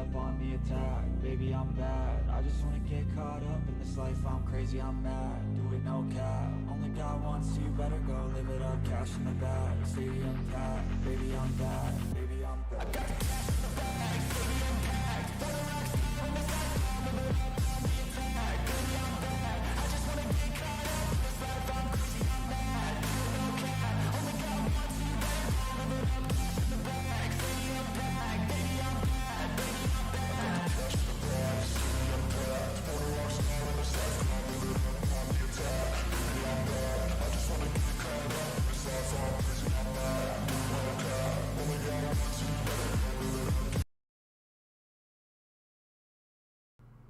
up on the attack. Baby, I'm bad. I just wanna get caught up in this life. I'm crazy, I'm mad. Do it no cap. Only God wants you, better go live it up. Cash in the bag, stadium packed. Baby, I'm bad. Baby, I'm bad.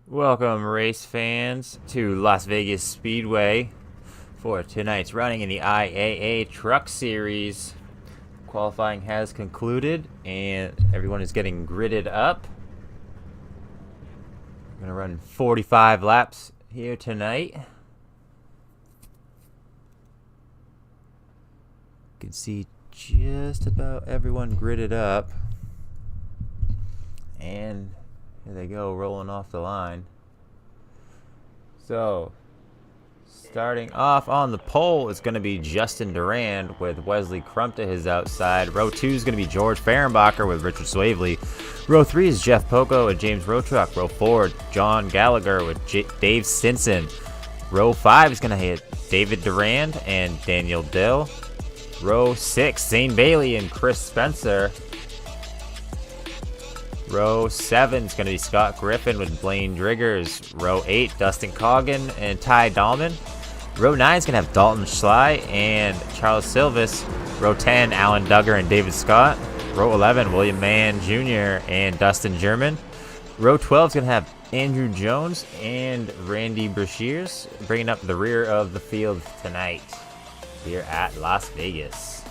Welcome, race fans, to Las Vegas Speedway for tonight's running in the IAA Truck Series. Qualifying has concluded, and everyone is getting gridded up. We're going to run 45 laps here tonight. You can see just about everyone gridded up. And here they go, rolling off the line. So, starting off on the pole is going to be Justin Durand with Wesley Crump to his outside. Row 2 is going to be George Fehrenbacher with Richard Swavely. Row 3 is Jeff Poco and James Rotruck. Row 4, John Gallagher with Dave Stinson. Row 5 is going to hit David Durand and Daniel Dill. Row 6, Zane Bailey and Chris Spencer. Row 7 is going to be Scott Griffin with Blaine Driggers. Row 8, Dustin Coggin and Ty Dahlman. Row 9 is going to have Dalton Schley and Charles Silvis. Row 10, Alan Duggar and David Scott. Row 11, William Mann Jr. and Dustin German. Row 12 is going to have Andrew Jones and Randy Brashears, bringing up the rear of the field tonight here at Las Vegas.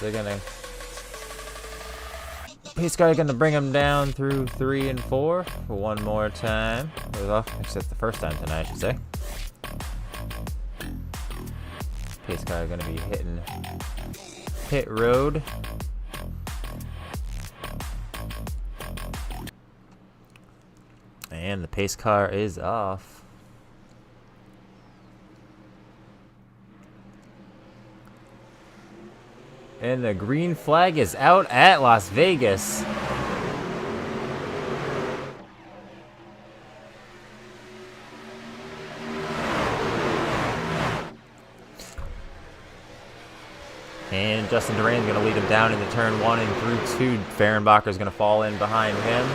They're gonna pace car gonna bring them down through 3 and 4 for one more time. Except the first time tonight, I should say. Pace car gonna be hitting pit road. And the pace car is off. And the green flag is out at Las Vegas. And Justin Durand is going to lead him down into turn 1 and through 2. Fehrenbacher is going to fall in behind him.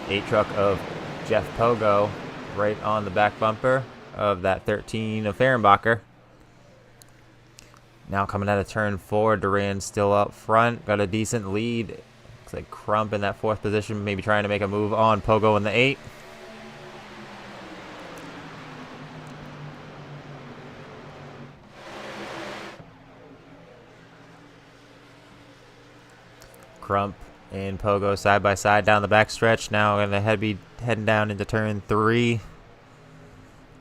8 truck of Jeff Pogo right on the back bumper of that 13 of Fehrenbacher. Now coming out of turn 4, Durand still up front. Got a decent lead. Looks like Crump in that 4th position, maybe trying to make a move on Pogo in the 8. Crump and Pogo side by side down the back stretch. Now going to be heading down into turn 3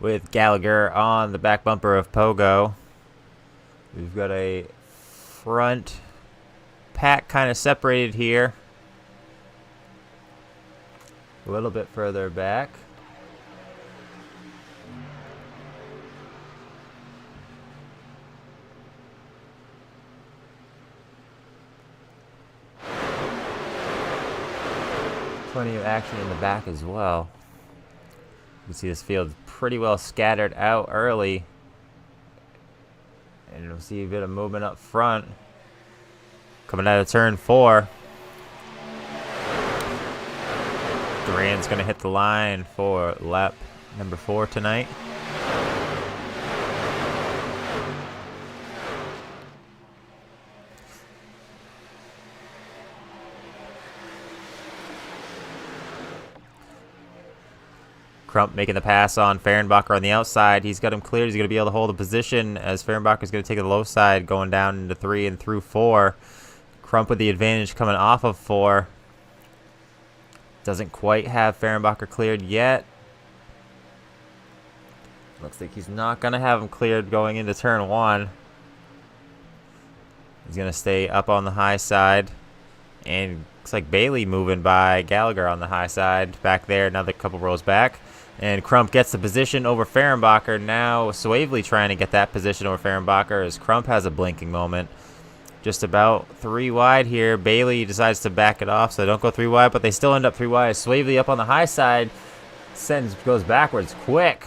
with Gallagher on the back bumper of Pogo. We've got a front pack kind of separated here. A little bit further back. Plenty of action in the back as well. You can see this field pretty well scattered out early. And you'll see a bit of movement up front. Coming out of turn 4. Durand's going to hit the line for lap number 4 tonight. Crump making the pass on Fehrenbacher on the outside. He's got him cleared. He's going to be able to hold a position as Fehrenbacher is going to take the low side going down into 3 and through 4. Crump with the advantage coming off of 4. Doesn't quite have Fehrenbacher cleared yet. Looks like he's not going to have him cleared going into turn 1. He's going to stay up on the high side. And looks like Bailey moving by Gallagher on the high side. Back there, another couple rows back. And Crump gets the position over Fehrenbacher. Now Swavely trying to get that position over Fehrenbacher as Crump has a blinking moment. Just about 3 wide here. Bailey decides to back it off, so they don't go 3 wide, but they still end up 3 wide. Swavely up on the high side. Goes backwards quick.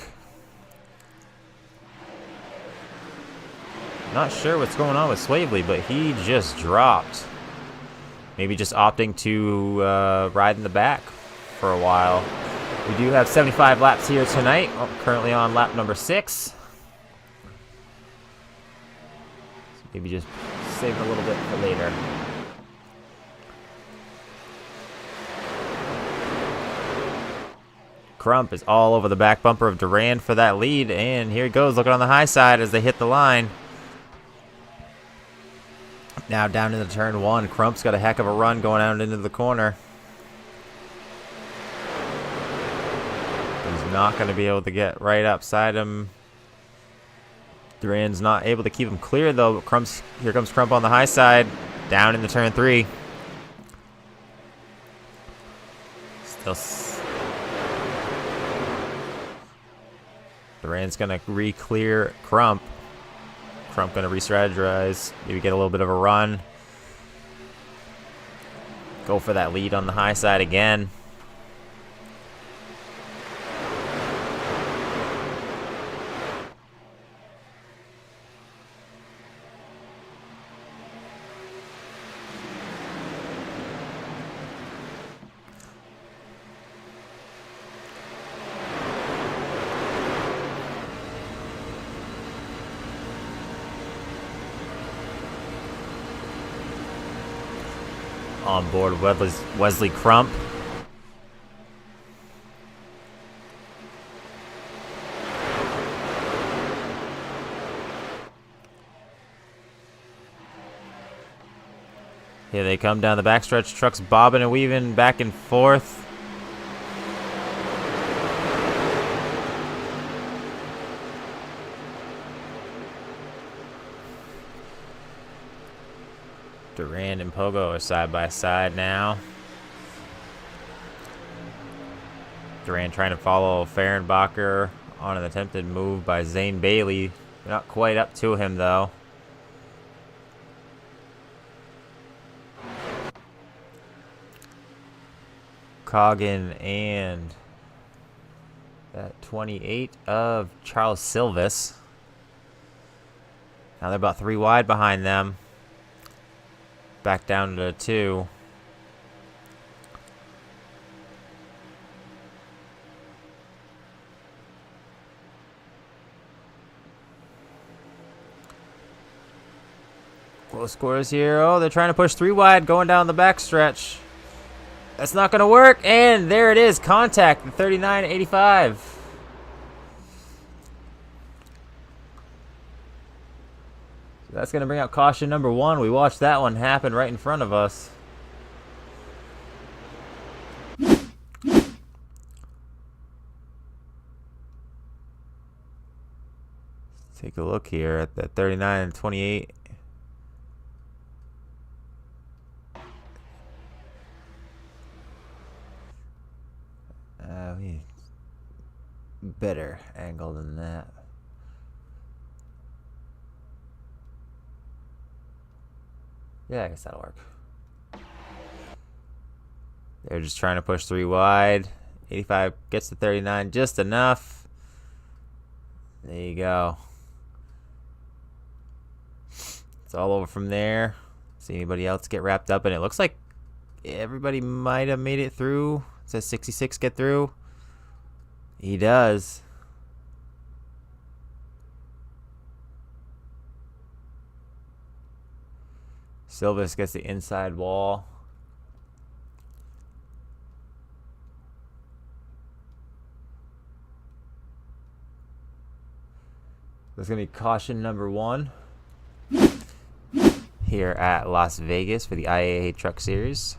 Not sure what's going on with Swavely, but he just dropped. Maybe just opting to ride in the back for a while. We do have 75 laps here tonight. Currently on lap number 6. So maybe just save a little bit for later. Crump is all over the back bumper of Durand for that lead. And here he goes, looking on the high side as they hit the line. Now down into turn 1. Crump's got a heck of a run going out into the corner. He's not going to be able to get right upside him. Durand's not able to keep him clear though. But here comes Crump on the high side. Down into turn 3. Still. Durand's going to re-clear Crump. Crump going to re-strategize, maybe get a little bit of a run. Go for that lead on the high side again. On board Wesley Crump. Here they come down the backstretch. Trucks bobbing and weaving back and forth. Durand and Pogo are side by side now. Durand trying to follow Fehrenbacher on an attempted move by Zane Bailey. Not quite up to him though. Coggin and that 28 of Charles Silvis. Now they're about 3 wide behind them. Back down to 2. Close quarters here. Oh, they're trying to push 3 wide going down the backstretch. That's not going to work. And there it is. Contact the 39.85. So that's going to bring out caution number 1. We watched that one happen right in front of us. Take a look here at the 39 and 28. Better angle than that. Yeah, I guess that'll work. They're just trying to push 3 wide. 85 gets to 39 just enough. There you go. It's all over from there. See anybody else get wrapped up in it? Looks like everybody might have made it through. It says 66 get through. He does. Silvis gets the inside wall. There's going to be caution number 1 here at Las Vegas for the IAA Truck Series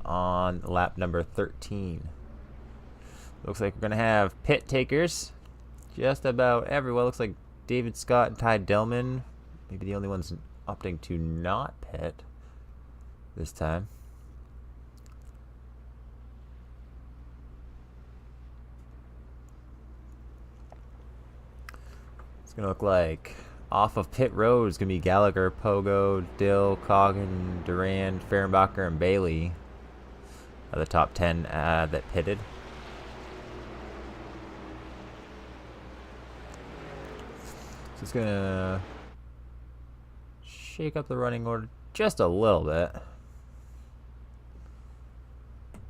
on lap number 13. Looks like we're going to have pit takers just about everyone. Looks like David Scott and Ty Dillman, maybe the only ones opting to not pit this time. It's gonna look like off of pit road is gonna be Gallagher, Pogo, Dill, Coggin, Durand, Fehrenbacher, and Bailey are the top 10 that pitted. So it's gonna shake up the running order just a little bit.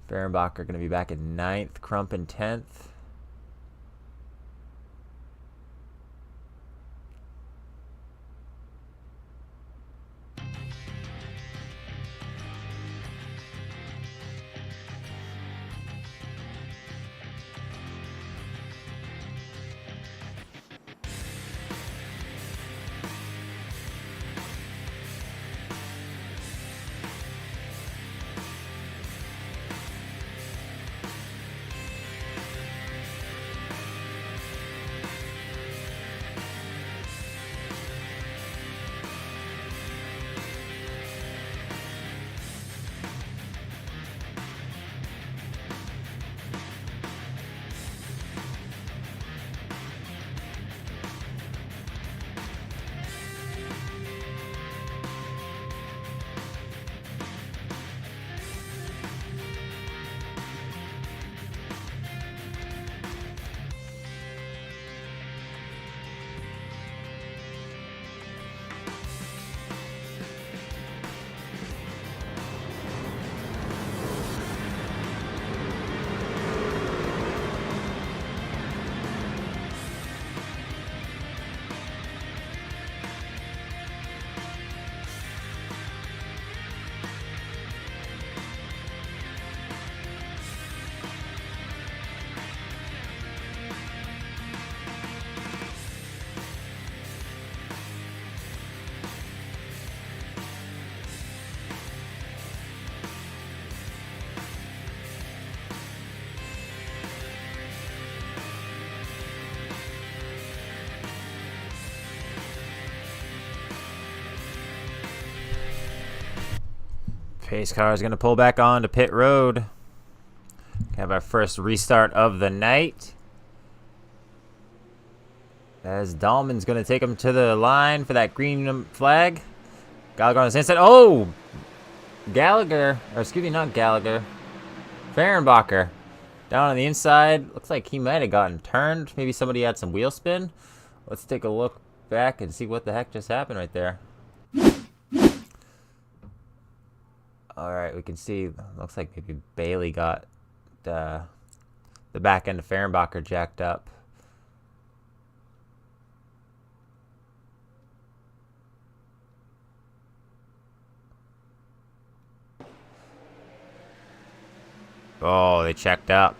Fehrenbacher gonna be back in 9th, Crump in 10th. Pace car is going to pull back on to pit road. Have our first restart of the night. As Dahlman's going to take him to the line for that green flag. Gallagher on his inside. Oh! Gallagher, or excuse me, not Gallagher. Fehrenbacher. Down on the inside. Looks like he might have gotten turned. Maybe somebody had some wheel spin. Let's take a look back and see what the heck just happened right there. Alright, we can see, looks like maybe Bailey got the back end of Fehrenbacher jacked up. Oh, they checked up.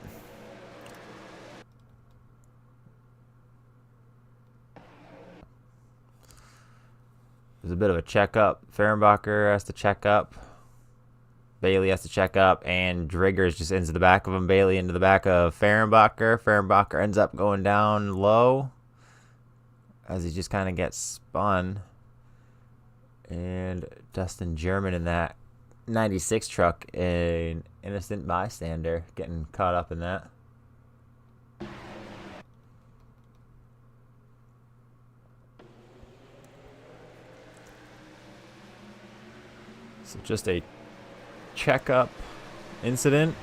There's a bit of a checkup. Fehrenbacher has to check up. Bailey has to check up, and Driggers just into the back of him. Bailey into the back of Fehrenbacher. Fehrenbacher ends up going down low as he just kind of gets spun. And Dustin German in that 96 truck, an innocent bystander, getting caught up in that. So just a checkup incident.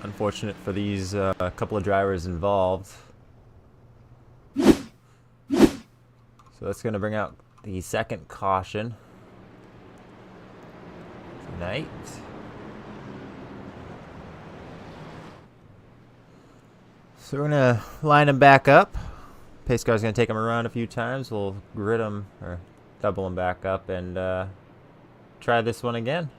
Unfortunate for these couple of drivers involved. So that's going to bring out the second caution tonight. So we're going to line them back up. Pace car's going to take them around a few times. We'll grid them or double them back up and try this one again.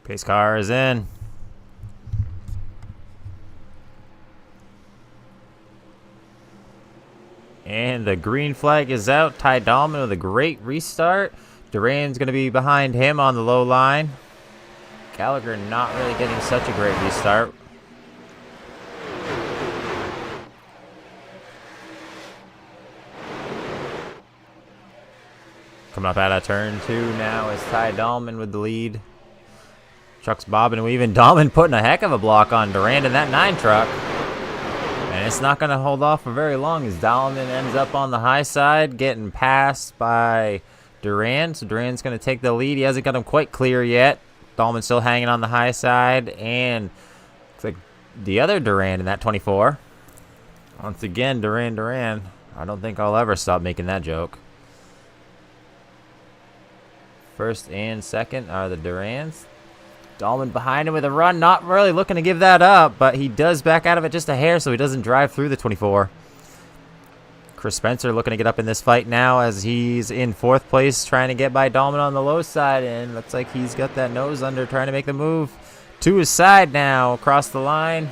Pace car is in. And the green flag is out. Ty Dahlman with a great restart. Duran's going to be behind him on the low line. Gallagher not really getting such a great restart. Coming up out of turn 2 now is Ty Dahlman with the lead. Truck's bobbing and weaving. Dahlman putting a heck of a block on Durand in that 9 truck. And it's not going to hold off for very long as Dahlman ends up on the high side, getting passed by Durand. So Durand's going to take the lead. He hasn't got him quite clear yet. Dahlman still hanging on the high side. And looks like the other Durand in that 24. Once again, Durand. I don't think I'll ever stop making that joke. First and second are the Durands. Dahlman behind him with a run, not really looking to give that up, but he does back out of it just a hair so he doesn't drive through the 24. Chris Spencer looking to get up in this fight now as he's in 4th place trying to get by Dahlman on the low side, and looks like he's got that nose under trying to make the move to his side now across the line.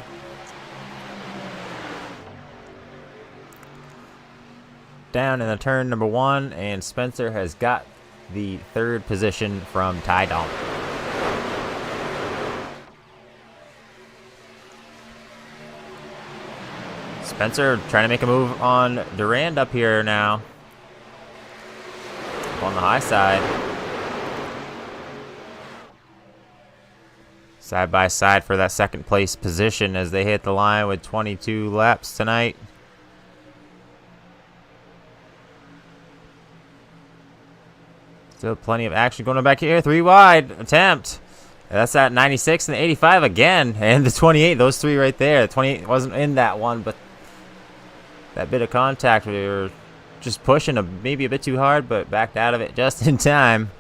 Down in the turn number 1, and Spencer has got the 3rd position from Ty Dahlman. Spencer trying to make a move on Durand up here now. Up on the high side. Side by side for that 2nd place position as they hit the line with 22 laps tonight. Still plenty of action going on back here. 3 wide attempt. That's that 96 and the 85 again. And the 28, those 3 right there. The 28 wasn't in that one, but that bit of contact, we were just pushing maybe a bit too hard, but backed out of it just in time.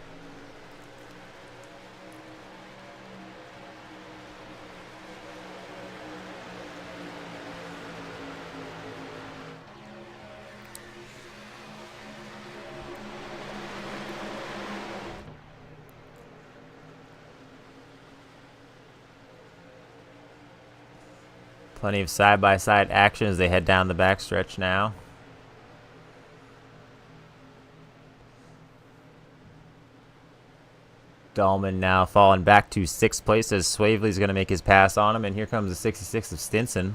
Plenty of side-by-side action as they head down the backstretch now. Dahlman now falling back to 6th place as Swavely's going to make his pass on him. And here comes the 66 of Stinson.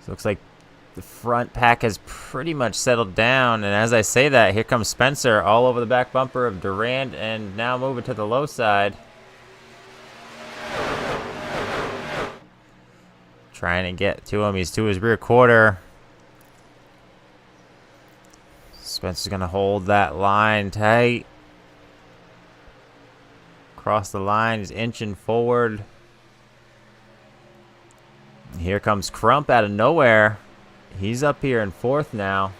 So looks like the front pack has pretty much settled down, and as I say that, here comes Spencer all over the back bumper of Durand, and now moving to the low side. Trying to get to him. He's to his rear quarter. Spencer's going to hold that line tight. Across the line, he's inching forward. Here comes Crump out of nowhere. He's up here in 4th now.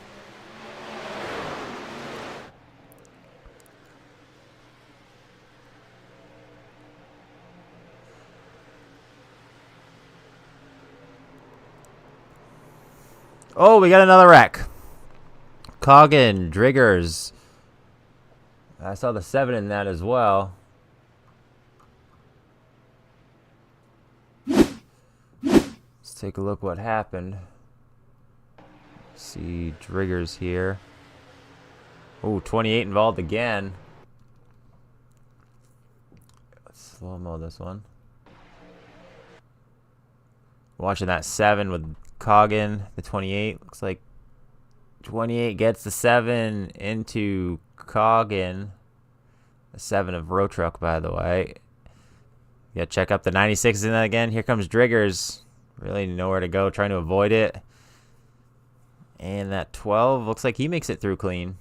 Oh, we got another wreck. Coggin, Driggers. I saw the 7 in that as well. Let's take a look what happened. See Driggers here. Oh, 28 involved again. Let's slow-mo this one. Watching that 7 with Coggin, the 28. Looks like 28 gets the 7 into Coggin. The 7 of Row Truck, by the way. Yeah, check up the 96 in that again. Here comes Driggers. Really nowhere to go, trying to avoid it. And that 12 looks like he makes it through clean.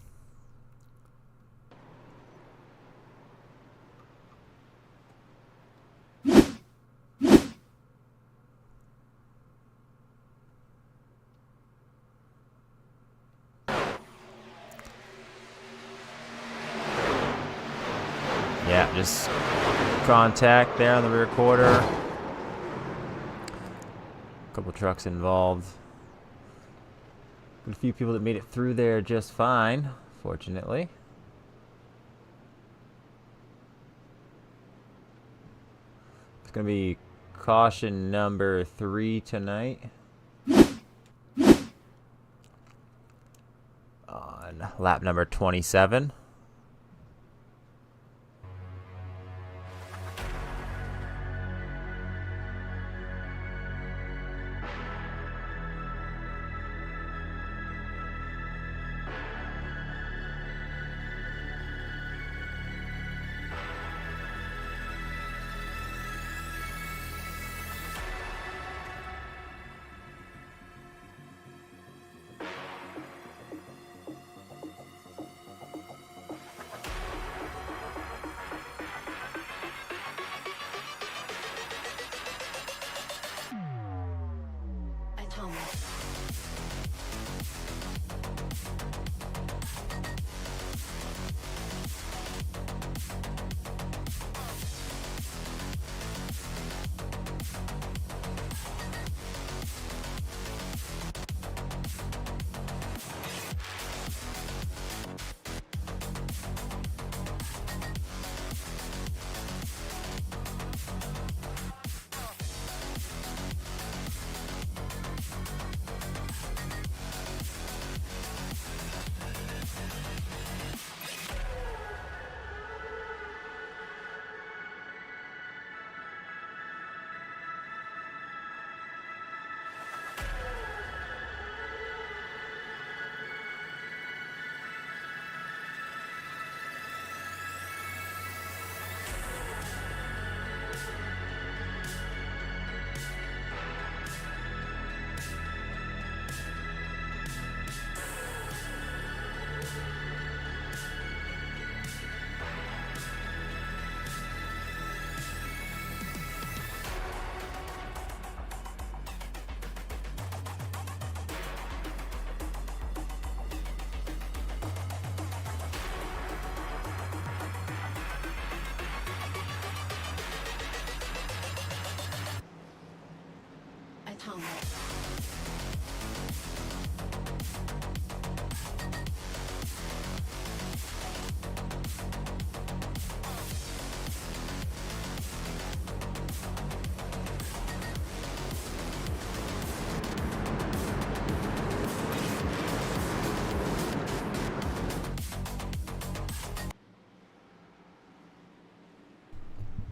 Yeah, just contact there on the rear quarter. Couple trucks involved. A few people that made it through there just fine, fortunately. It's going to be caution number 3 tonight. On lap number 27.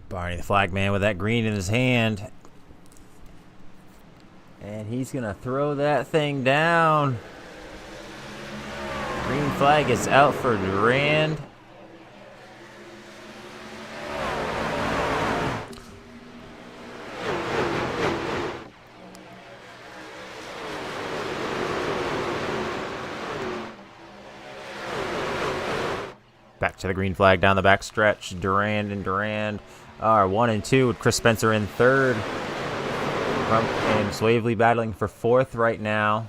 Barney the flag man with that green in his hand. And he's going to throw that thing down. Green flag is out for Durand. Back to the green flag down the back stretch. Durand and Durand are 1 and 2 with Chris Spencer in third. Crump and Swavely battling for fourth right now.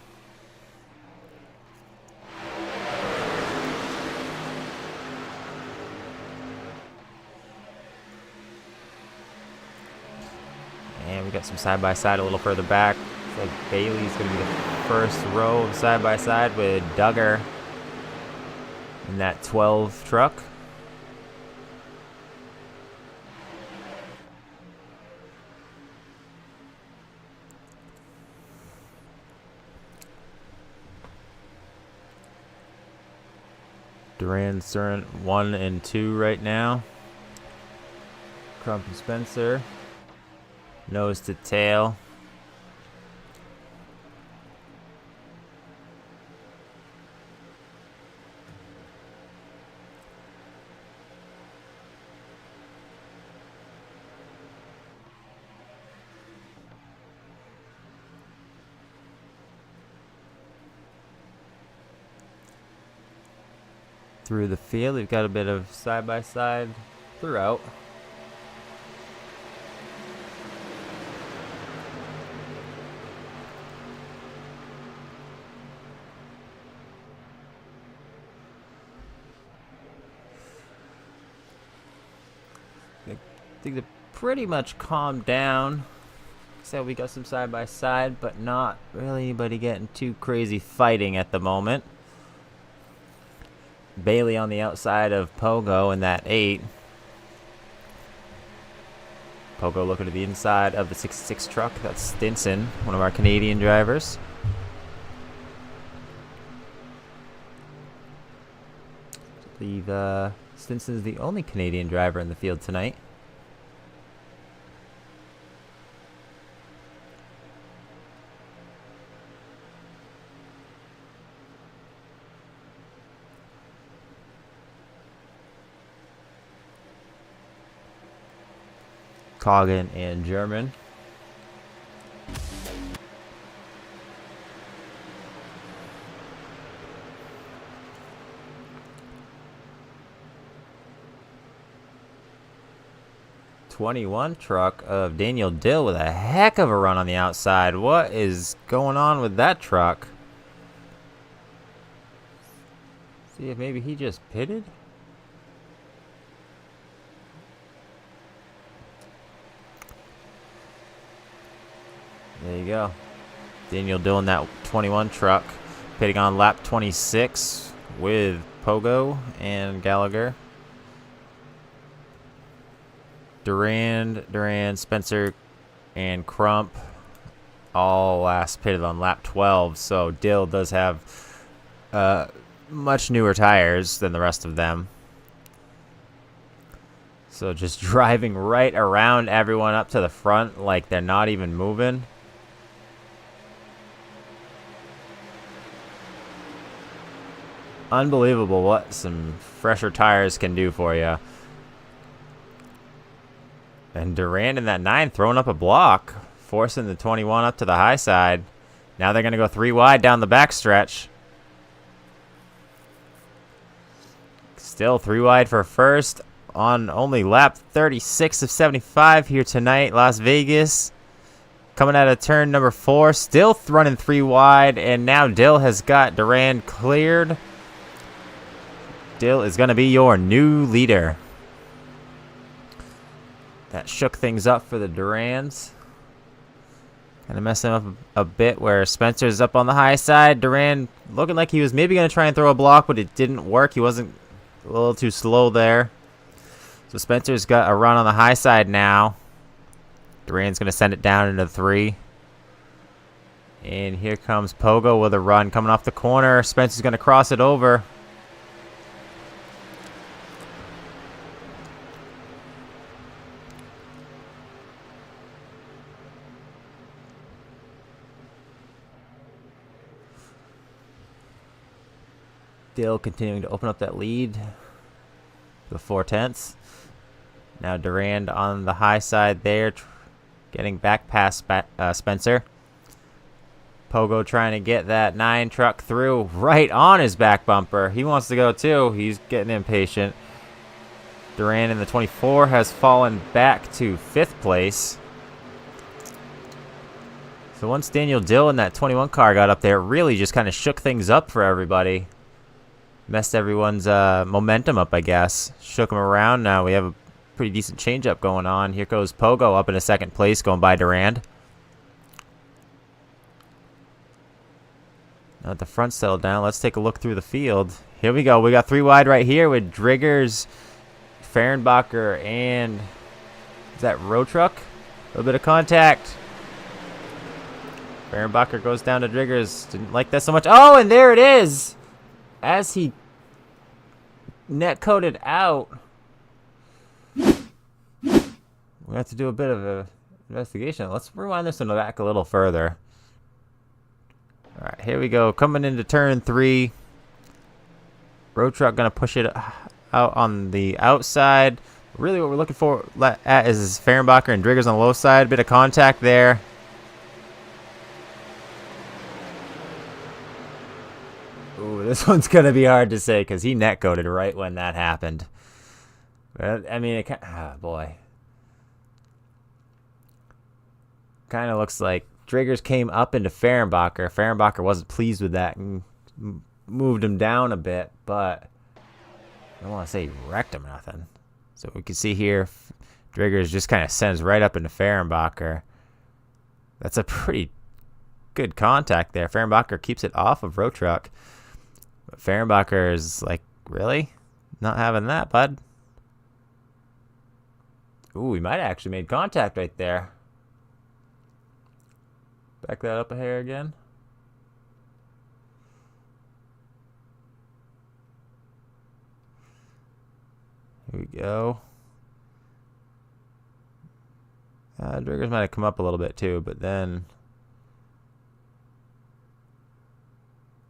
And we got some side-by-side a little further back. Looks like Bailey's going to be the first row of side-by-side with Duggar in that 12 truck. Durand's 1 and 2 right now. Crump and Spencer. Nose to tail. Through the field, we've got a bit of side-by-side throughout. I think they're pretty much calmed down. said, we got some side by side, but not really anybody getting too crazy fighting at the moment. Bailey on the outside of Pogo in that 8. Pogo looking to the inside of the 66 truck. That's Stinson, one of our Canadian drivers. I believe Stinson is the only Canadian driver in the field tonight. Coggin and German. '21 truck of Daniel Dill with a heck of a run on the outside. What is going on with that truck? See if maybe he just pitted? There you go. Daniel Dill in that 21 truck, pitting on lap 26 with Pogo and Gallagher. Durand, Spencer, and Crump all last pitted on lap 12. So Dill does have much newer tires than the rest of them. So just driving right around everyone up to the front like they're not even moving. Unbelievable what some fresher tires can do for you. And Durand in that 9 throwing up a block, forcing the 21 up to the high side. Now they're going to go 3 wide down the backstretch. Still 3 wide for first on only lap 36 of 75 here tonight, Las Vegas. Coming out of turn number 4, still running 3 wide, and now Dill has got Durand cleared. Dill is going to be your new leader. That shook things up for the Durands. Kind of messing up a bit where Spencer's up on the high side. Durand looking like he was maybe going to try and throw a block, but it didn't work. He wasn't a little too slow there. So Spencer's got a run on the high side now. Durand's going to send it down into 3. And here comes Pogo with a run coming off the corner. Spencer's going to cross it over. Still continuing to open up that lead to the 4/10. Now Durand on the high side there, getting back past Spencer. Pogo trying to get that 9 truck through right on his back bumper. He wants to go too. He's getting impatient. Durand in the 24 has fallen back to 5th place. So once Daniel Dill in that 21 car got up there, it really just kind of shook things up for everybody. Messed everyone's momentum up, I guess. Shook them around. Now we have a pretty decent changeup going on. Here goes Pogo up in a 2nd place, going by Durand. Now at the front settled down, let's take a look through the field. Here we go. We got 3 wide right here with Driggers, Fehrenbacher, and is that row truck? A little bit of contact. Fehrenbacher goes down to Driggers. Didn't like that so much. Oh, and there it is. As he net coated out, we have to do a bit of an investigation. Let's rewind this one back a little further. All right, here we go. Coming into turn 3. Road truck going to push it out on the outside. Really what we're looking for at is Fehrenbacher and Driggers on the low side. Bit of contact there. Ooh, this one's going to be hard to say because he net coated right when that happened. But, I mean, boy. Kind of looks like Driggers came up into Fehrenbacher. Fehrenbacher wasn't pleased with that and moved him down a bit, but I don't want to say he wrecked him or nothing. So we can see here, Driggers just kind of sends right up into Fehrenbacher. That's a pretty good contact there. Fehrenbacher keeps it off of Road Truck. But Fehrenbacher is like, really? Not having that, bud. Ooh, he might have actually made contact right there. Back that up a hair again. Here we go. Driggers might have come up a little bit too, but then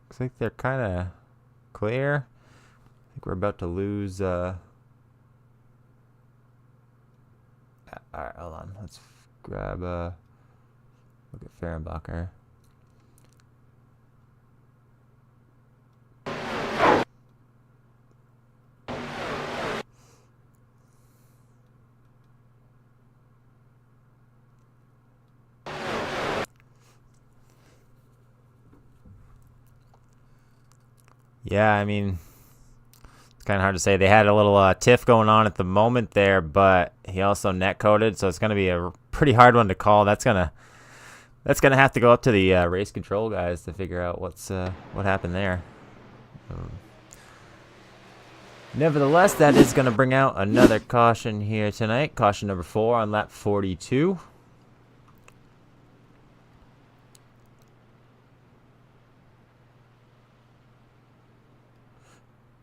looks like they're kind of clear. I think we're about to lose. All right, hold on. Let's grab look at Fehrenbacher. Yeah, I mean, it's kind of hard to say. They had a little tiff going on at the moment there, but he also net coded, so it's going to be a pretty hard one to call. That's gonna have to go up to the race control guys to figure out what happened there. Nevertheless, that is going to bring out another caution here tonight. Caution number 4 on lap 42.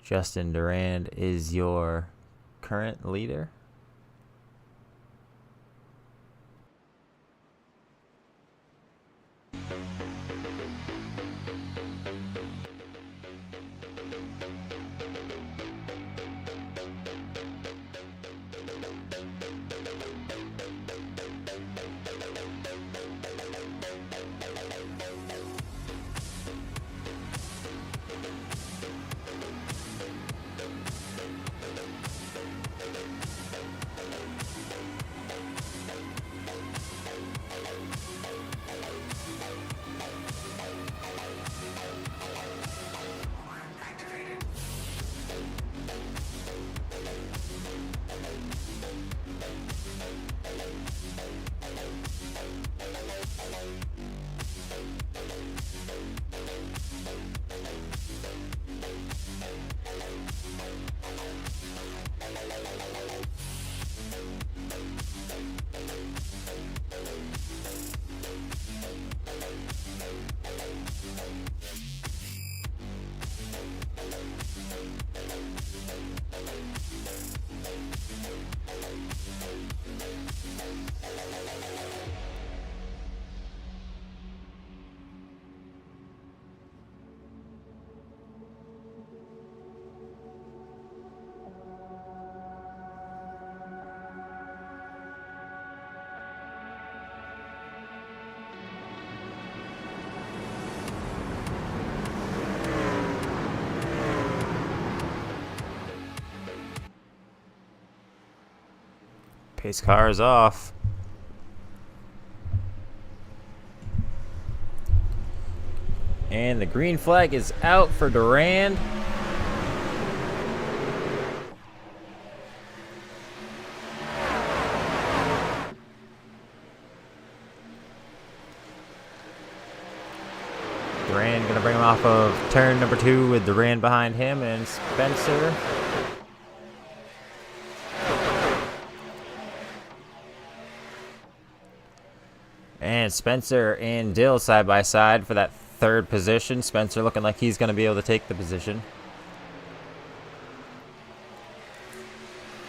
Justin Durand is your current leader. Pace car is off. And the green flag is out for Durand. Durand going to bring him off of turn number 2 with Durand behind him and Spencer. And Spencer and Dill side by side for that 3rd position. Spencer looking like he's going to be able to take the position.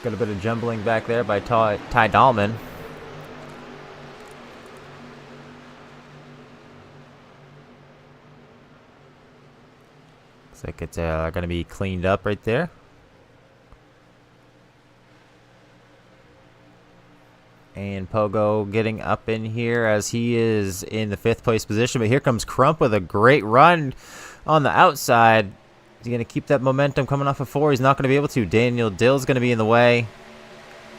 Got a bit of jumbling back there by Ty Dahlman. Looks like it's going to be cleaned up right there. And Pogo getting up in here as he is in the 5th place position. But here comes Crump with a great run on the outside. Is he going to keep that momentum coming off of 4? He's not going to be able to. Daniel Dill's going to be in the way.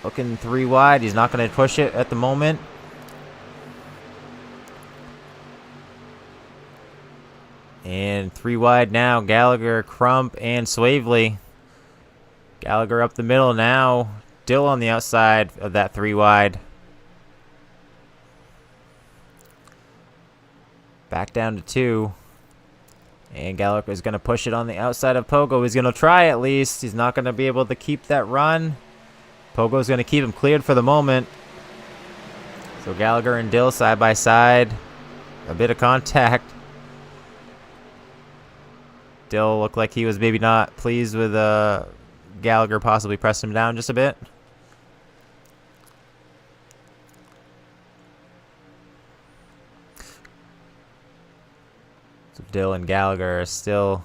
Looking 3 wide. He's not going to push it at the moment. And 3 wide now. Gallagher, Crump, and Swavely. Gallagher up the middle now. Dill on the outside of that 3 wide. Back down to 2. And Gallagher is going to push it on the outside of Pogo. He's going to try at least. He's not going to be able to keep that run. Pogo's going to keep him cleared for the moment. So Gallagher and Dill side by side. A bit of contact. Dill looked like he was maybe not pleased with Gallagher possibly pressing him down just a bit. So Dill and Gallagher are still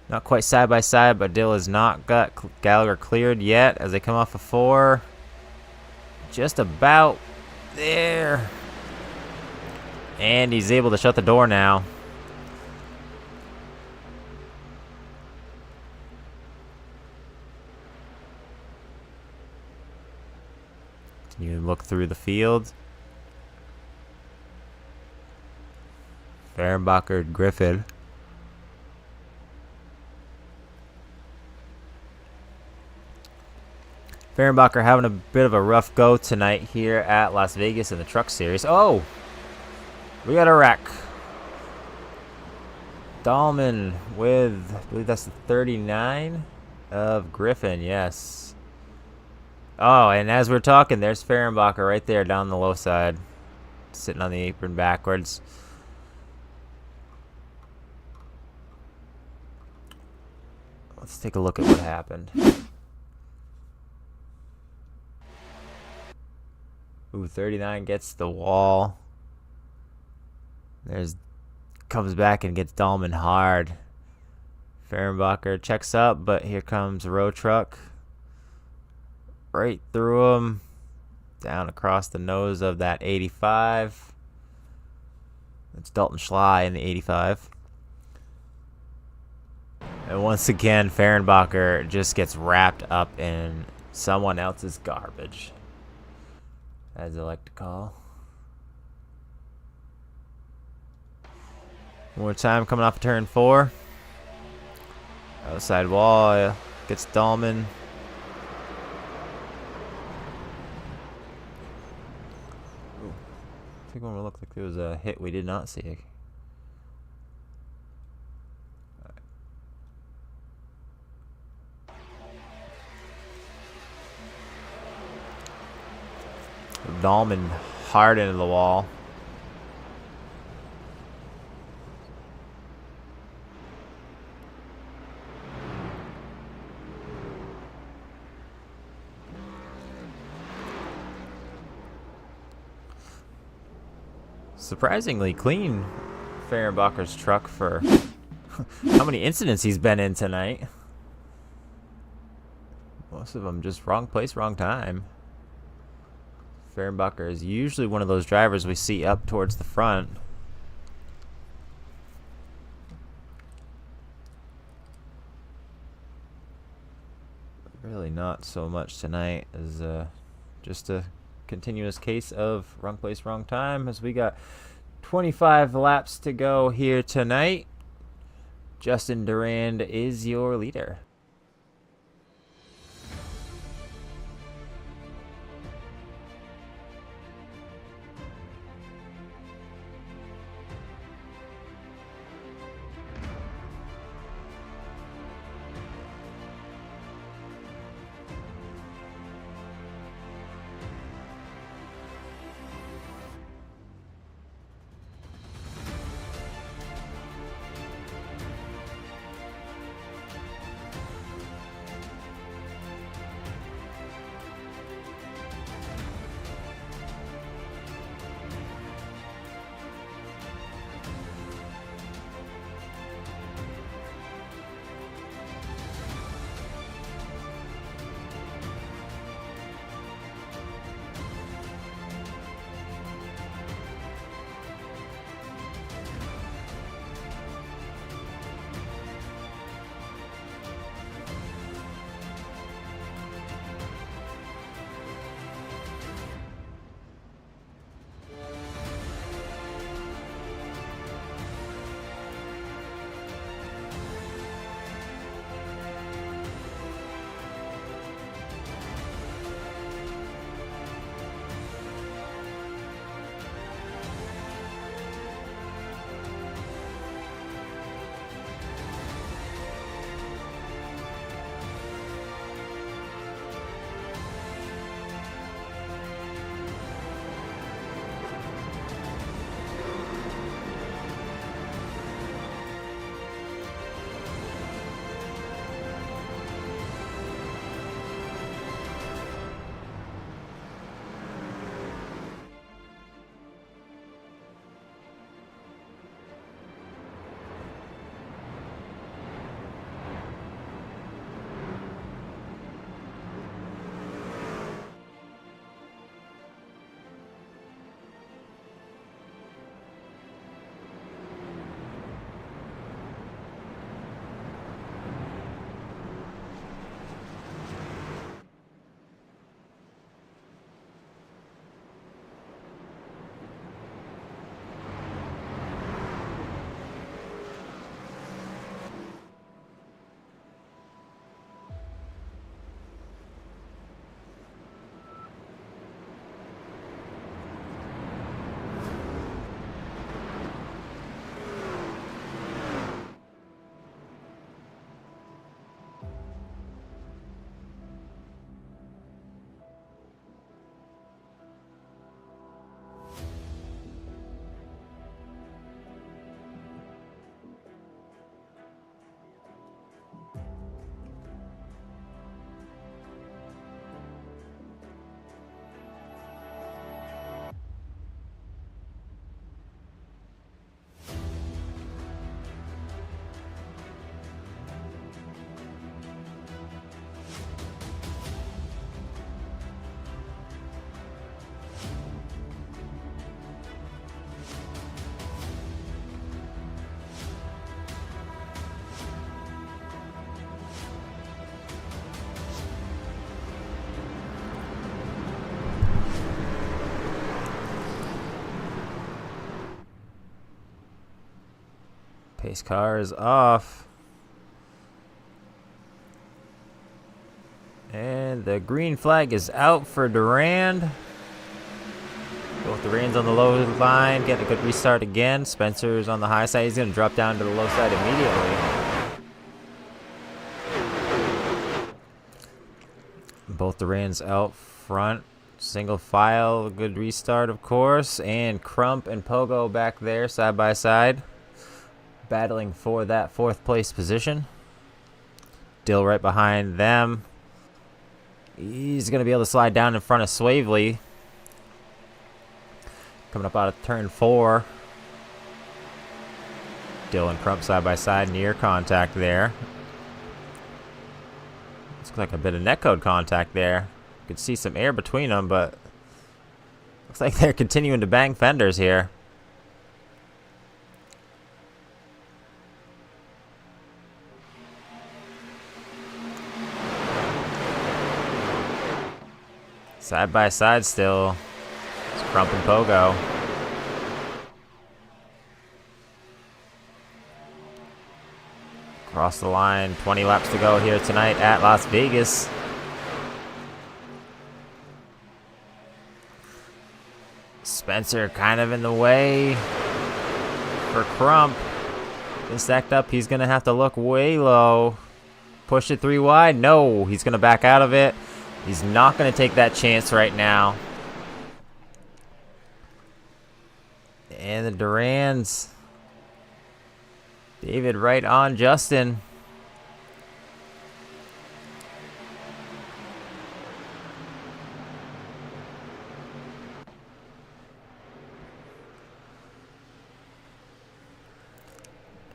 not quite side by side, but Dill has not got Gallagher cleared yet as they come off of 4. Just about there. And he's able to shut the door now. You look through the field. Fehrenbacher, Griffin. Fehrenbacher having a bit of a rough go tonight here at Las Vegas in the Truck Series. Oh! We got a wreck. Dahlman with, I believe that's the 39 of Griffin, yes. Oh, and as we're talking, there's Fehrenbacher right there down the low side. Sitting on the apron backwards. Let's take a look at what happened. Ooh, 39 gets the wall. Comes back and gets Dahlman hard. Fehrenbacher checks up, but here comes a row truck. Right through him. Down across the nose of that 85. That's Dalton Schley in the 85. And once again, Fehrenbacher just gets wrapped up in someone else's garbage, as I like to call. One more time coming off of turn 4. Outside wall gets Dahlman. I think one looked like there was a hit we did not see. Dahlman hard into the wall. Surprisingly clean Fehrenbacher's truck for how many incidents he's been in tonight. Most of them just wrong place, wrong time. Fehrenbacher is usually one of those drivers we see up towards the front. Really not so much tonight as just a continuous case of wrong place, wrong time, as we got 25 laps to go here tonight. Justin Durand is your leader. Pace car is off. And the green flag is out for Durand. Both Durand's on the low line, getting a good restart again. Spencer's on the high side. He's going to drop down to the low side immediately. Both Durand's out front. Single file, good restart, of course. And Crump and Pogo back there, side by side, battling for that 4th place position. Dill right behind them. He's going to be able to slide down in front of Swavely. Coming up out of turn 4. Dill and Crump side by side, near contact there. Looks like a bit of netcode contact there. You could see some air between them, but looks like they're continuing to bang fenders here. Side by side still. It's Crump and Pogo. Across the line, 20 laps to go here tonight at Las Vegas. Spencer kind of in the way for Crump. He's stacked up. He's going to have to look way low. Push it 3 wide. No, he's going to back out of it. He's not going to take that chance right now. And the Durands. David right on Justin.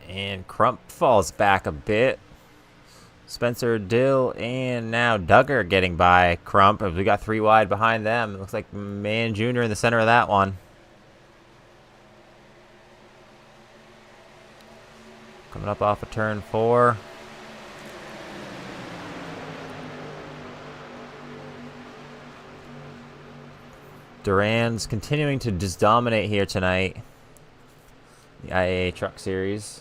And Crump falls back a bit. Spencer, Dill, and now Duggar getting by Crump. We got 3 wide behind them. It looks like Man Jr. in the center of that one. Coming up off of turn 4. Duran's continuing to just dominate here tonight. The IAA Truck Series.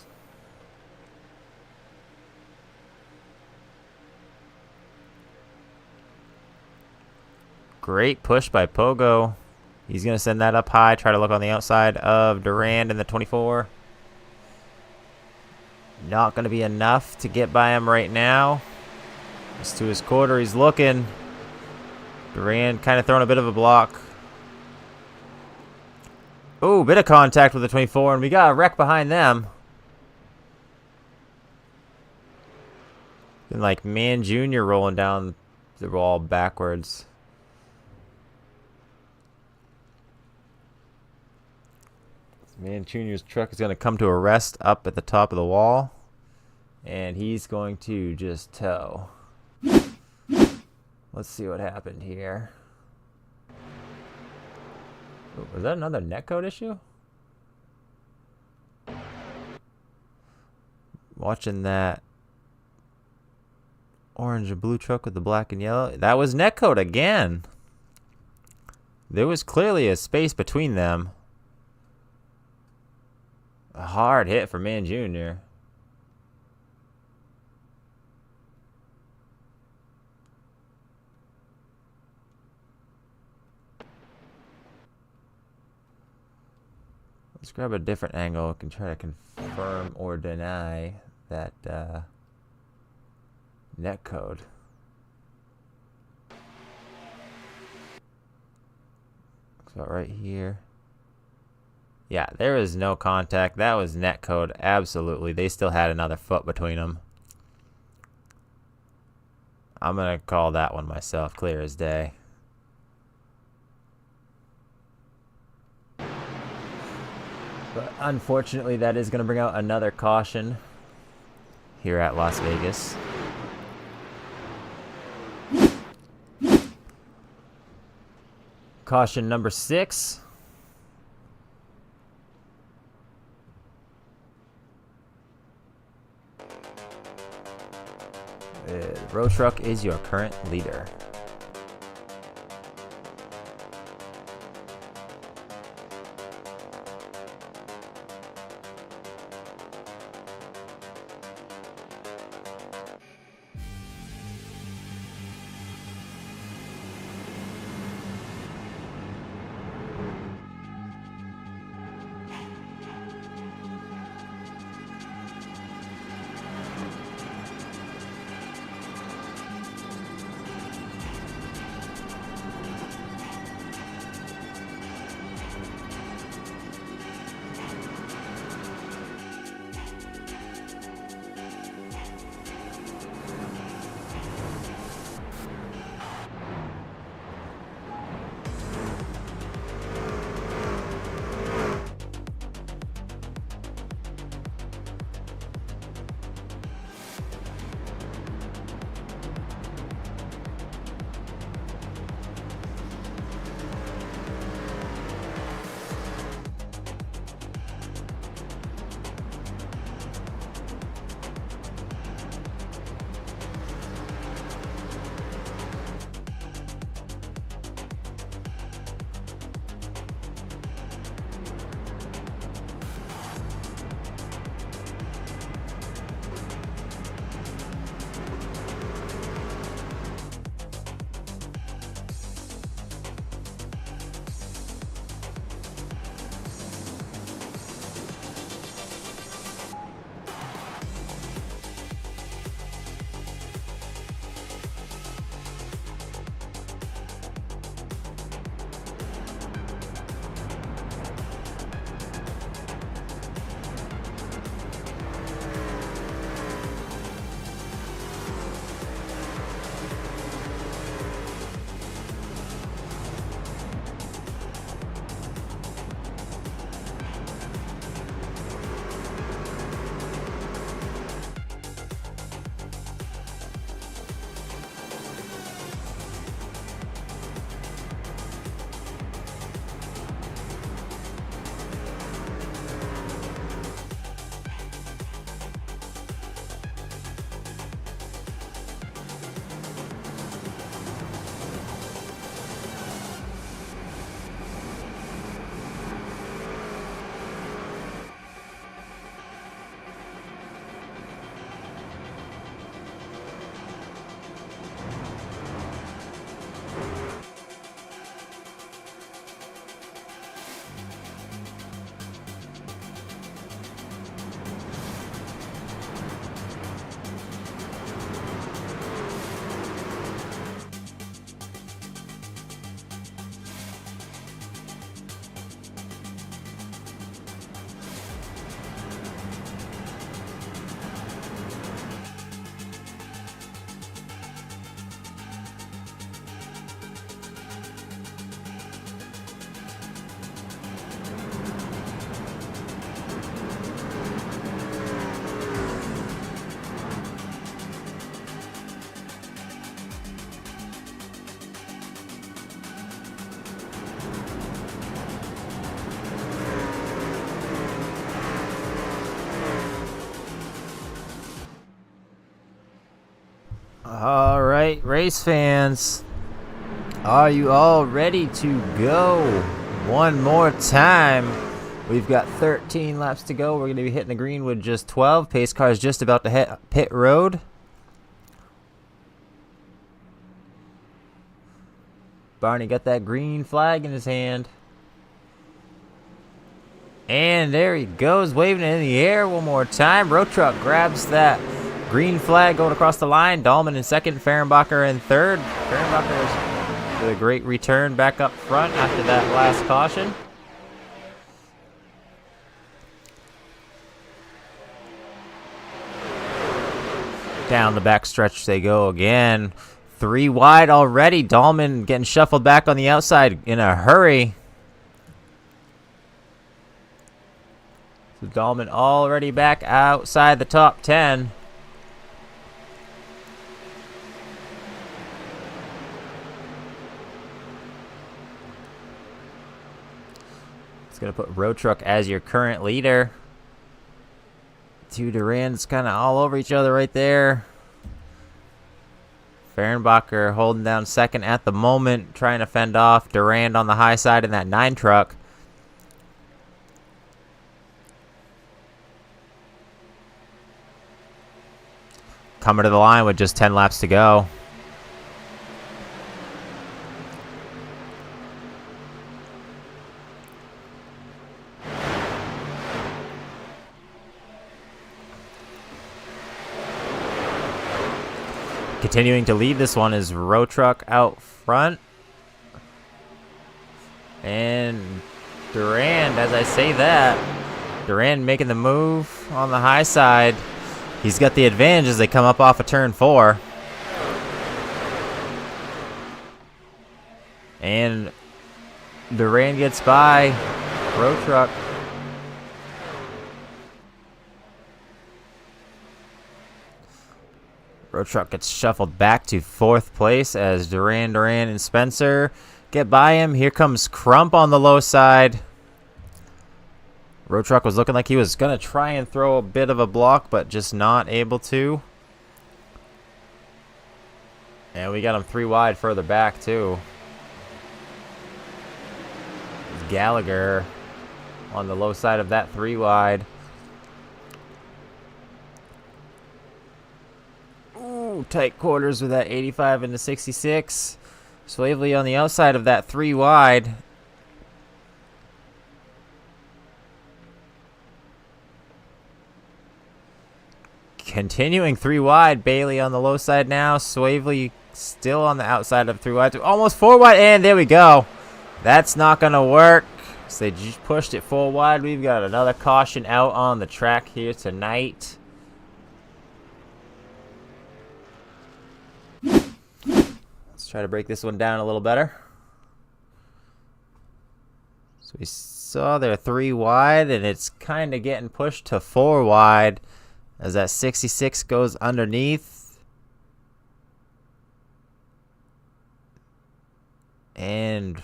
Great push by Pogo. He's going to send that up high. Try to look on the outside of Durand in the 24. Not going to be enough to get by him right now. Just to his quarter. He's looking. Durand kind of throwing a bit of a block. Oh, bit of contact with the 24. And we got a wreck behind them. And like Man Jr. rolling down the wall backwards. Man Jr.'s truck is going to come to a rest up at the top of the wall. And he's going to just tow. Let's see what happened here. Oh, was that another netcode issue? Watching that orange and blue truck with the black and yellow. That was netcode again. There was clearly a space between them. A hard hit for Man Jr. Let's grab a different angle. We can try to confirm or deny that netcode. Looks about right here. Yeah, there was no contact. That was netcode. Absolutely. They still had another foot between them. I'm going to call that one myself. Clear as day. But unfortunately, that is going to bring out another caution here at Las Vegas. Caution number 6. Road Truck is your current leader. right, race fans, are you all ready to go? One more time. We've got 13 laps to go. We're going to be hitting the green with just 12. Pace car is just about to hit pit road. Barney got that green flag in his hand. And there he goes, waving it in the air one more time. Road Truck grabs that green flag going across the line. Dahlman in second, Fehrenbacher in third. Fehrenbacher with a great return back up front after that last caution. Down the back stretch they go again. 3 wide already. Dahlman getting shuffled back on the outside in a hurry. So Dahlman already back outside the top 10. It's going to put Road Truck as your current leader. Two Duran's kind of all over each other right there. Fehrenbacher holding down second at the moment, trying to fend off Durand on the high side in that 9 truck. Coming to the line with just 10 laps to go. Continuing to lead this one is Road Truck out front. And Durand, as I say that, Durand making the move on the high side. He's got the advantage as they come up off of turn 4. And Durand gets by Road Truck. Road Truck gets shuffled back to 4th place as Durand and Spencer get by him. Here comes Crump on the low side. Road Truck was looking like he was going to try and throw a bit of a block, but just not able to. And we got him 3 wide further back, too. It's Gallagher on the low side of that 3 wide. Ooh, tight quarters with that 85 and the 66. Swavely on the outside of that 3 wide. Continuing 3 wide, Bailey on the low side now. Swavely still on the outside of 3 wide. Almost 4 wide, and there we go. That's not going to work. So they just pushed it 4 wide. We've got another caution out on the track here tonight. Let's try to break this one down a little better. So we saw there 3 wide, and it's kind of getting pushed to 4 wide. As that 66 goes underneath. And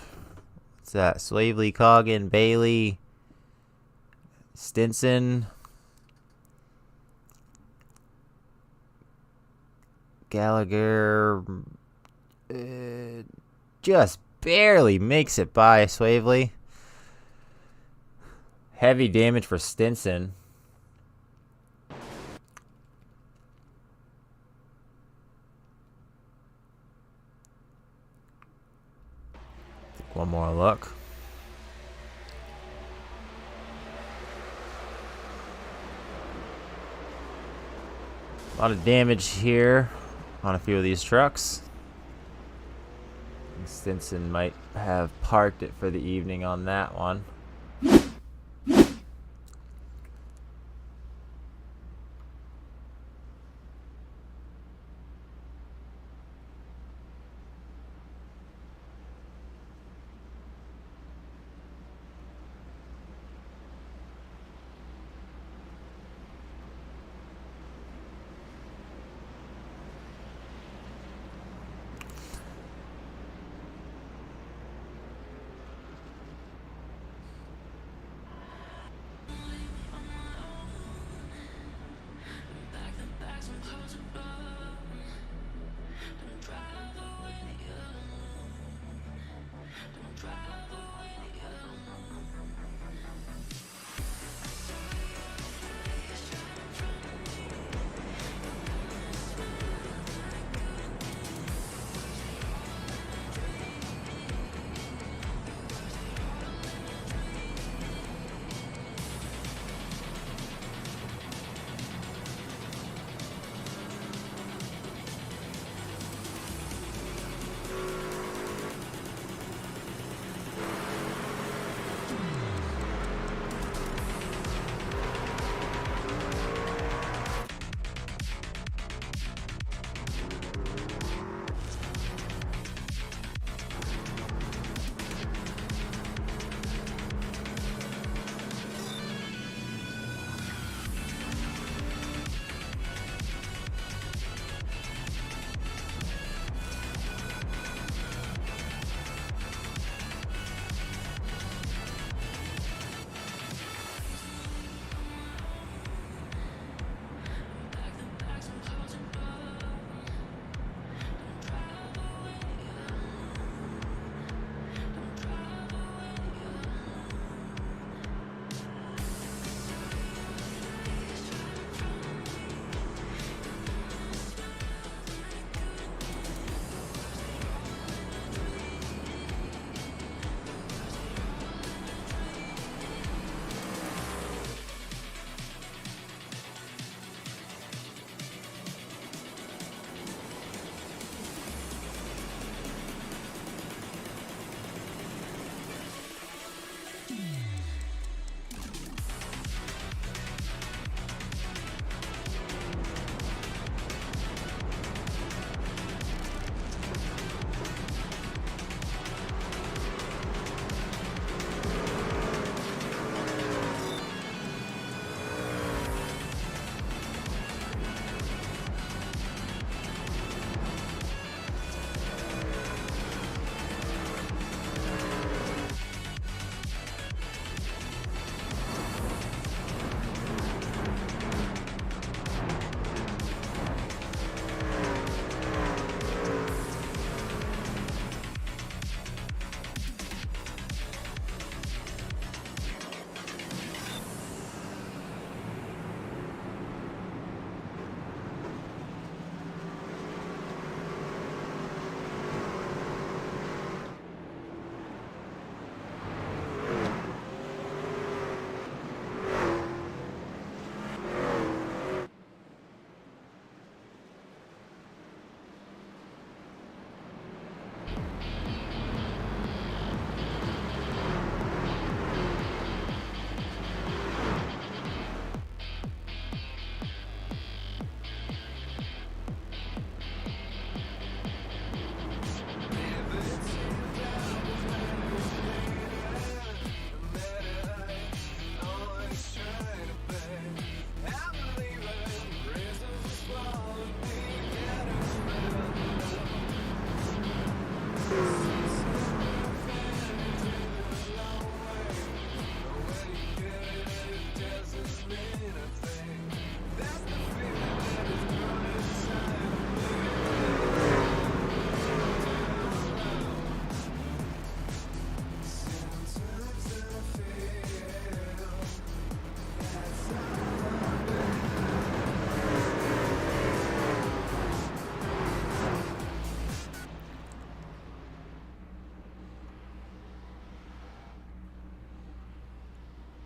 what's that? Swavely, Coggin, Bailey, Stinson, Gallagher. Just barely makes it by Swavely. Heavy damage for Stinson. One more look. A lot of damage here on a few of these trucks. Stinson might have parked it for the evening on that one.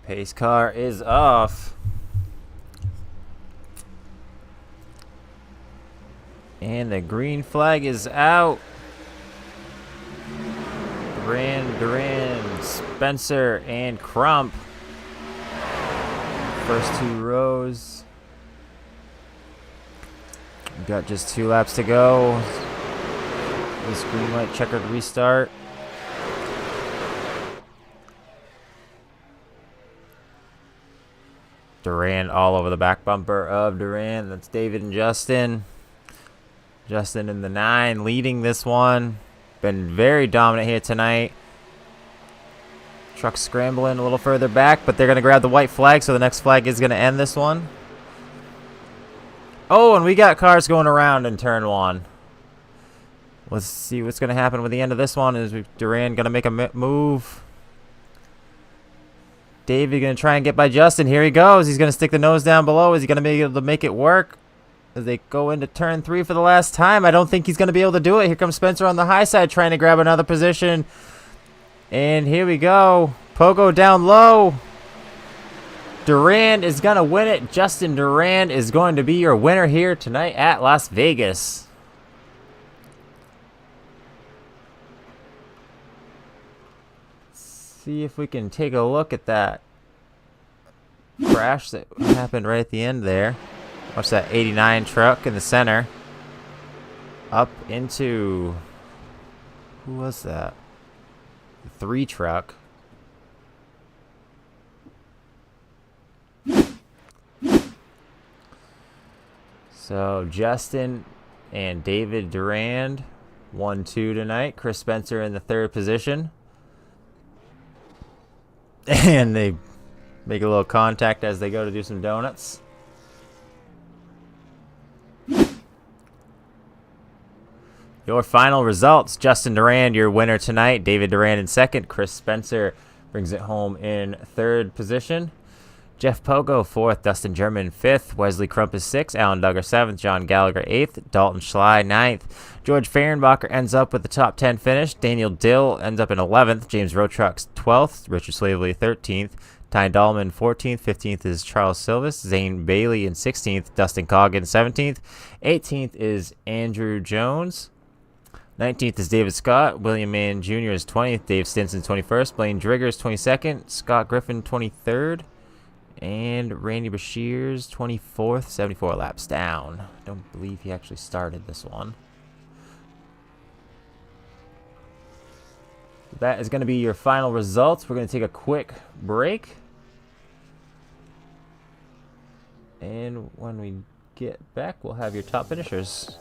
Pace car is off. And the green flag is out. Duran, Spencer, and Crump. First 2 rows. We've got just 2 laps to go. This green light checkered restart. Duran all over the back bumper of Duran. That's David and Justin. Justin in the 9 leading this one. Been very dominant here tonight. Truck scrambling a little further back, but they're going to grab the white flag, so the next flag is going to end this one. Oh, and we got cars going around in turn 1. Let's see what's going to happen with the end of this one. Is Duran going to make a move? David going to try and get by Justin. Here he goes. He's going to stick the nose down below. Is he going to be able to make it work? As they go into turn 3 for the last time. I don't think he's going to be able to do it. Here comes Spencer on the high side trying to grab another position. And here we go. Pogo down low. Duran is going to win it. Justin Duran is going to be your winner here tonight at Las Vegas. See if we can take a look at that crash that happened right at the end there. Watch that 89 truck in the center. Up into... Who was that? The 3 truck. So Justin and David Durand 1-2 tonight. Chris Spencer in the 3rd position. And they make a little contact as they go to do some donuts. Your final results. Justin Durand, your winner tonight. David Durand in 2nd. Chris Spencer brings it home in 3rd position. Jeff Pogo 4th. Dustin German 5th. Wesley Crump is 6th. Alan Duggar 7th. John Gallagher 8th. Dalton Schley 9th. George Fehrenbacher ends up with the top 10 finish. Daniel Dill ends up in 11th. James Rotrucks 12th. Richard Slavely 13th. Ty Dahlman 14th. 15th is Charles Silvis. Zane Bailey in 16th. Dustin Coggin 17th. 18th is Andrew Jones. 19th is David Scott. William Mann Jr. is 20th. Dave Stinson 21st. Blaine Driggers 22nd. Scott Griffin 23rd. And Randy Bashir's 24th. 74 laps down. Don't believe he actually started this one. That is going to be your final results. We're going to take a quick break. And when we get back, we'll have your top finishers.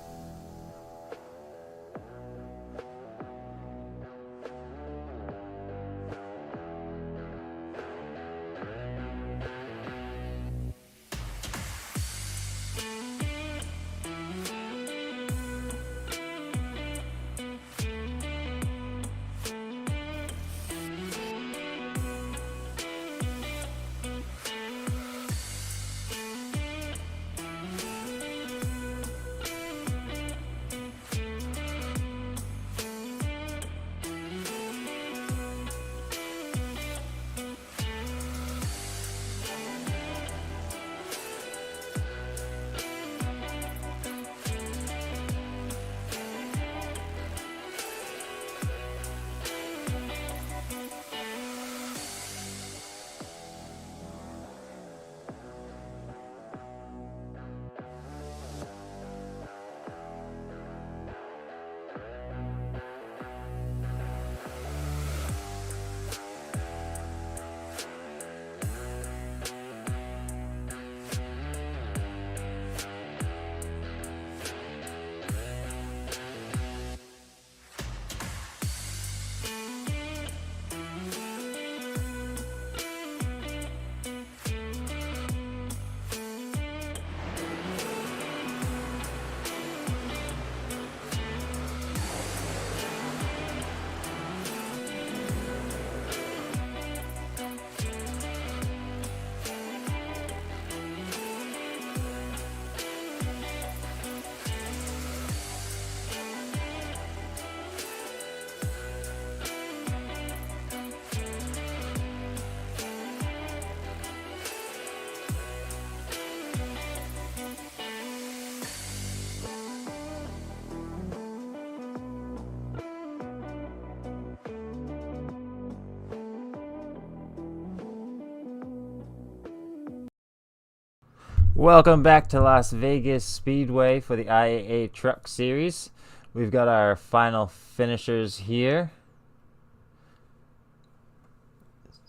Welcome back to Las Vegas Speedway for the IAA Truck Series. We've got our final finishers here.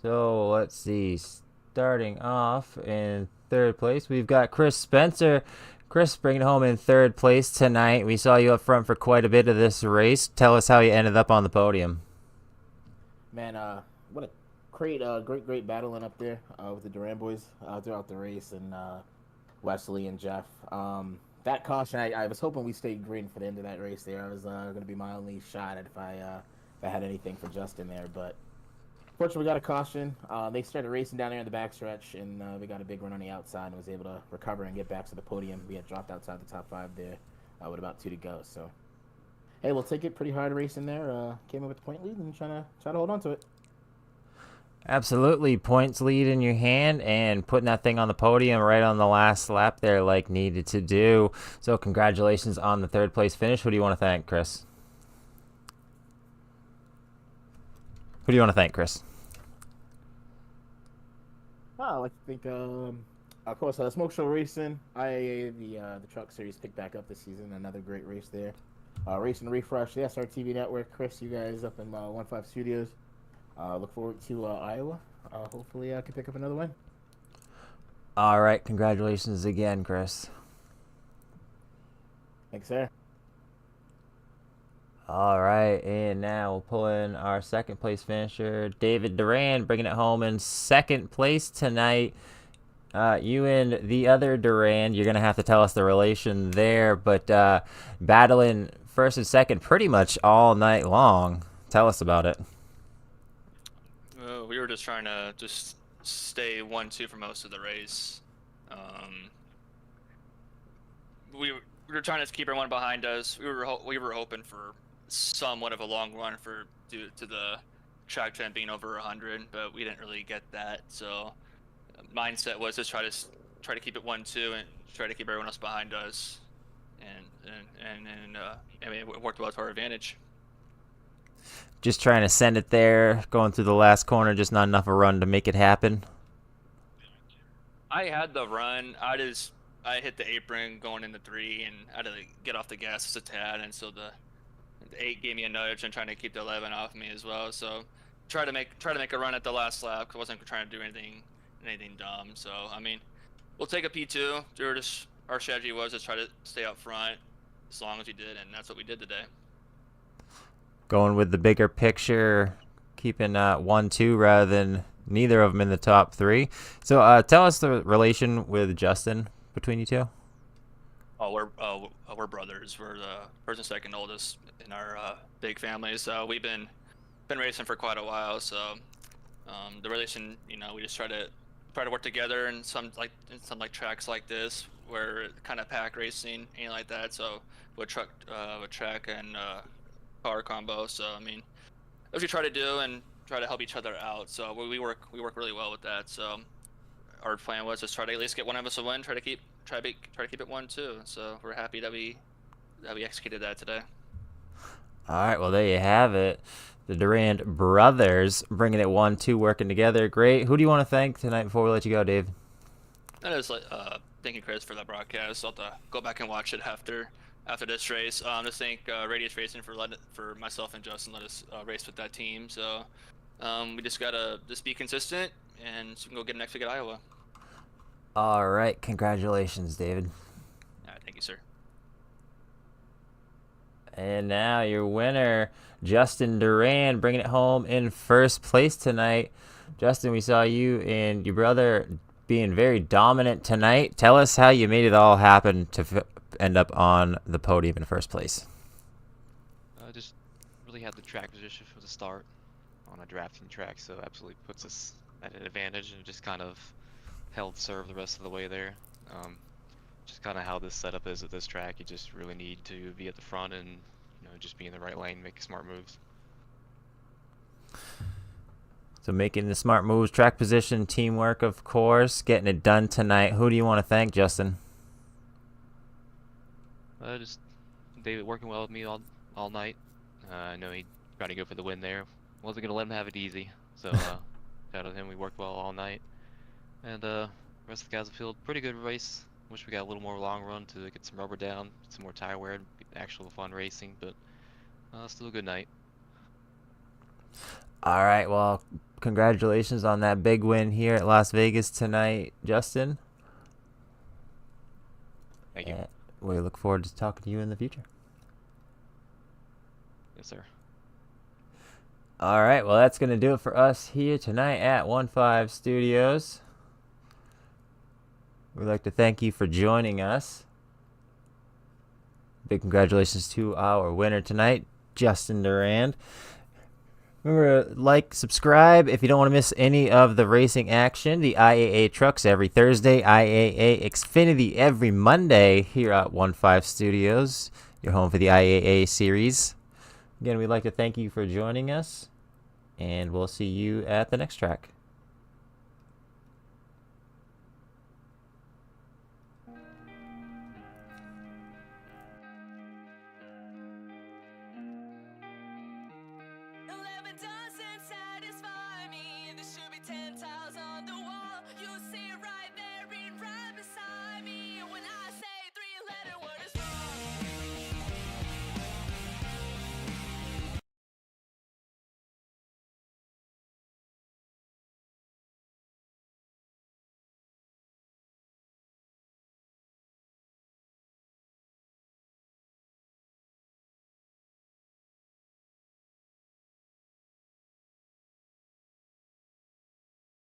So let's see. Starting off in third place, we've got Chris Spencer. Chris bringing it home in third place tonight. We saw you up front for quite a bit of this race. Tell us how you ended up on the podium. Man, what a great battling up there with the Duran boys throughout the race, and Wesley and Jeff. That caution, I was hoping we stayed green for the end of that race there. I was going to be my only shot if I had anything for Justin there, but fortunately we got a caution. They started racing down there in the backstretch, and we got a big run on the outside and was able to recover and get back to the podium. We had dropped outside the top 5 there with about 2 to go. So, hey, we'll take it pretty hard racing there. Came in with the point lead and try to hold on to it. Absolutely. Points lead in your hand and putting that thing on the podium right on the last lap there like needed to do. So congratulations on the third place finish. Who do you want to thank, Chris? Who do you want to thank, Chris? I like to think, of course, Smoke Show Racing, IAA, the Truck Series picked back up this season. Another great race there. Racing Refresh, the SRTV Network. Chris, you guys up in 1-5 Studios. Look forward to Iowa. Hopefully I can pick up another win. All right. Congratulations again, Chris. Thanks, sir. All right. And now we'll pull in our second place finisher, David Duran, bringing it home in second place tonight. You and the other Duran, you're going to have to tell us the relation there, but battling first and second pretty much all night long. Tell us about it. We were just trying to stay 1-2 for most of the race. We were trying to keep everyone behind us. We were hoping for somewhat of a long run due to the track time being over 100, but we didn't really get that. So mindset was to try to keep it 1-2 and try to keep everyone else behind us, and I mean, it worked well to our advantage. Just trying to send it there, going through the last corner, just not enough a run to make it happen. I had the run. I hit the apron going into 3, and I had to get off the gas just a tad, and so the 8 gave me a nudge and trying to keep the 11 off me as well. So try to make a run at the last lap. Cause I wasn't trying to do anything dumb. So I mean, we'll take a P2. Our strategy was to try to stay up front as long as we did, and that's what we did today. Going with the bigger picture, keeping 1-2 rather than neither of them in the top 3. So tell us the relation with Justin between you two. Oh, we're brothers. We're the first and second oldest in our big family. So we've been racing for quite a while. So the relation, we just try to work together in some tracks like this where kind of pack racing, anything like that. So with track and car combo. So I mean, that's what we try to do and try to help each other out. So we work really well with that. So our plan was just try to at least get one of us a win. Try to keep it 1-2. So we're happy that we executed that today. All right, well there you have it. The Durand brothers bringing it 1-2, working together. Great. Who do you want to thank tonight before we let you go, Dave? I just thank you, Chris, for that broadcast. I'll have to go back and watch it after this race. Just thank Radius Racing for myself and Justin let us race with that team. So we just gotta be consistent, and so we can go get next week at Iowa. All right, congratulations, David. All right, thank you, sir. And now your winner, Justin Duran, bringing it home in first place tonight. Justin, we saw you and your brother being very dominant tonight. Tell us how you made it all happen to end up on the podium in the first place. Just really had the track position from the start on a drafting track, so absolutely puts us at an advantage, and just kind of held serve the rest of the way there. Just kind of how this setup is at this track. You just really need to be at the front and just be in the right lane, make smart moves. So making the smart moves, track position, teamwork, of course, getting it done tonight. Who do you want to thank, Justin? Just David working well with me all night. I know he tried to go for the win there. Wasn't going to let him have it easy. So shout out to him. We worked well all night. And rest of the guys have fielded pretty good race. Wish we got a little more long run to get some rubber down, some more tire wear, and be actual fun racing, but still a good night. All right, well, congratulations on that big win here at Las Vegas tonight, Justin. Thank you. And we look forward to talking to you in the future. Yes, sir. All right, well, that's going to do it for us here tonight at 1-5 Studios. We'd like to thank you for joining us. Big congratulations to our winner tonight, Justin Durand. Remember, like, subscribe if you don't want to miss any of the racing action. The IAA trucks every Thursday, IAA Xfinity every Monday here at 1-5 Studios, your home for the IAA series. Again, we'd like to thank you for joining us, and we'll see you at the next track.